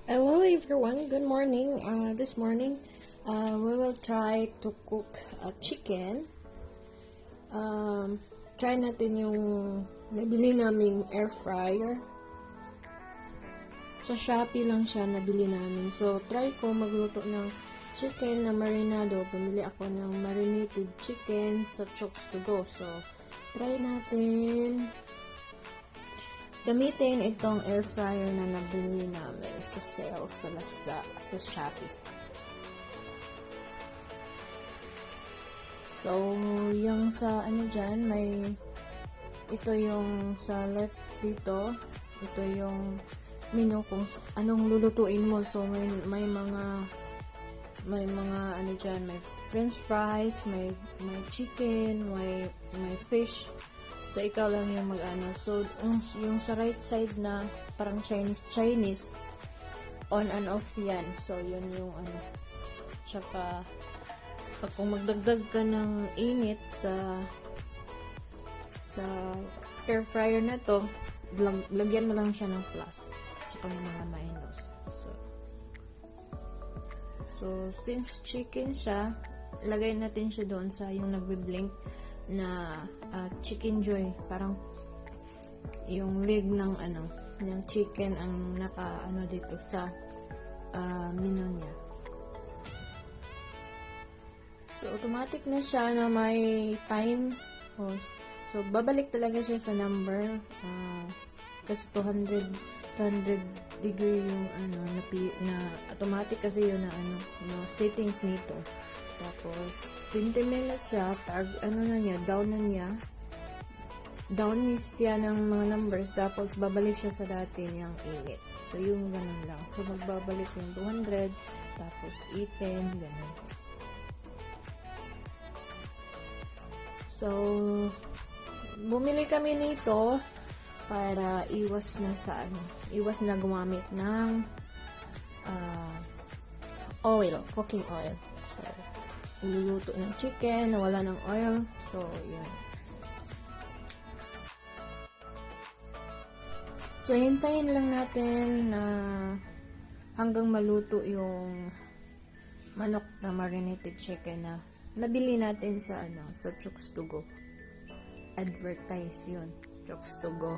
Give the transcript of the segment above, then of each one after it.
Hello everyone, good morning. This morning, we will try to cook chicken. Try natin yung nabili naming air fryer. Sa Shopee lang siya nabili namin. So, try ko magluto ng chicken na marinado. Bumili ako ng marinated chicken sa Chokes to Go. So, try natin gamitin itong air fryer na nabili namin sa sale sa Shopee. So, yung sa dyan, ito yung sa left dito. Ito yung menu kung anong lulutuin mo. So, may mga dyan, may french fries, may chicken, may fish. So, ikaw lang yung mag-ano. So, yung sa right side na parang Chinese, on and off yan. So, yun yung Tsaka, kung magdagdag ka ng init sa air fryer na to, lagyan mo lang siya ng plus. Sa mga minus. So, since chicken siya, lagay natin siya doon sa yung nagbe-blink na chicken joy, parang yung leg ng ng chicken ang naka dito sa menu niya. So automatic na siya na may time. So babalik talaga siya sa number kasi 200 degree yung na automatic kasi yun na settings nito. Tapos 20 minutes siya, down siya ng mga numbers, tapos babalik siya sa dati niyang init. So yung ganun lang. So magbabalik yung 200, tapos 18, ganun. So bumili kami nito para iwas na gumamit ng cooking oil. So luluto ng chicken na wala ng oil. So, yan. So, hintayin lang natin na hanggang maluto yung manok na marinated chicken na nabili natin sa Chokes to Go. Advertise yun. Chokes to Go.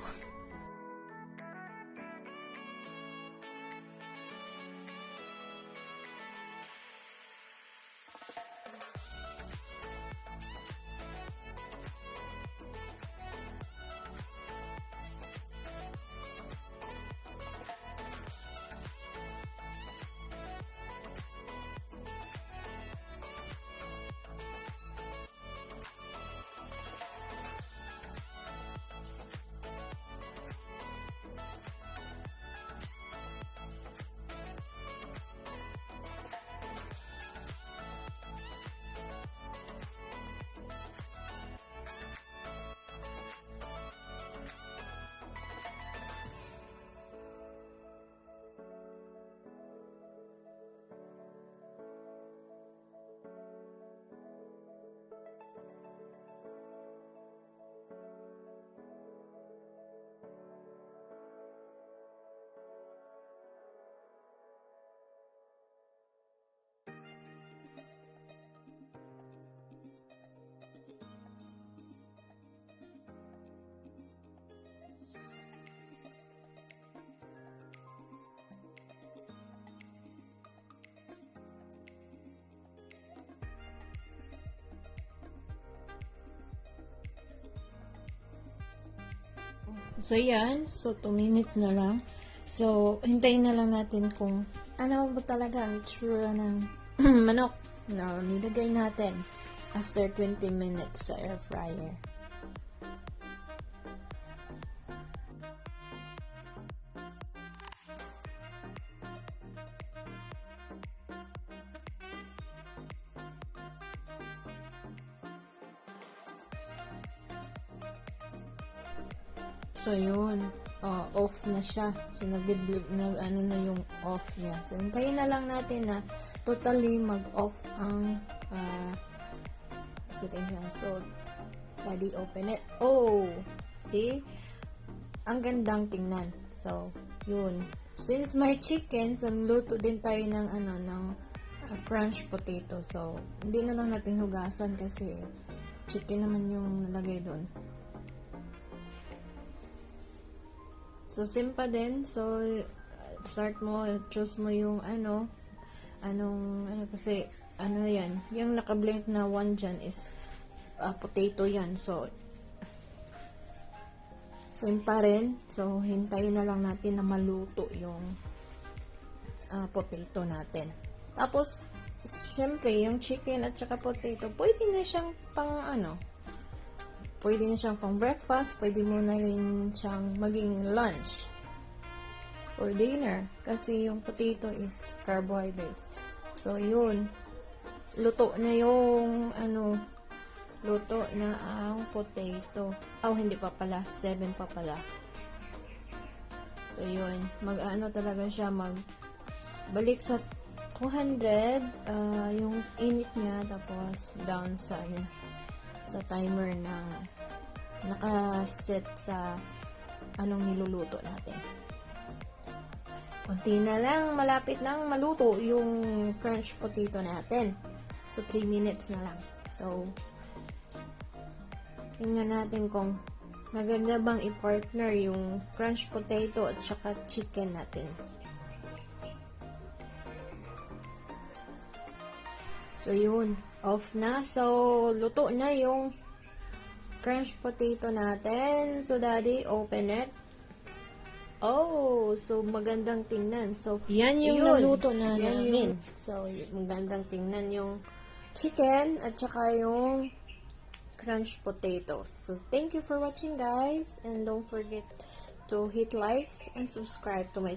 So, yan. So, 2 minutes na lang. So, hintayin na lang natin kung ano ba talaga ang itsura ng manok na nilagay natin after 20 minutes sa air fryer. So, yun. Off na siya. So, nag-blip na na yung off niya. So, hintayin na lang natin na totally mag-off ang setting niya. So, body open it. Oh! See? Ang gandang tingnan. So, yun. Since may chicken, so luto din tayo ng crunch potato. So, hindi na lang natin hugasan kasi chicken naman yung nalagay doon. So, simple din. So, start mo, choose mo yung kasi, yan. Yung naka-blank na one dyan is potato yan. So, same pa rin. So, hintayin na lang natin na maluto yung potato natin. Tapos, syempre, yung chicken at saka potato, pwede na siyang pwede na siyang pang breakfast, pwede mo na rin siyang maging lunch or dinner. Kasi yung potato is carbohydrates. So, yun. Luto na yung, luto na ang potato. Hindi pa pala. 7 pa pala. So, yun. Talaga siya, balik sa 200, yung init niya, tapos down sa timer na nakaset sa anong niluluto natin. Kunti na lang, malapit nang maluto yung crunch potato natin. So, 3 minutes na lang. So, tingnan natin kung maganda bang i-partner yung crunch potato at saka chicken natin. So, yun. Off na. So, luto na yung crunch potato natin. So, Daddy, open it. Oh, so magandang tingnan. So, yan yung naluto na namin. So, magandang tingnan yung chicken at saka yung crunch potato. So, thank you for watching, guys. And don't forget to hit likes and subscribe to my channel.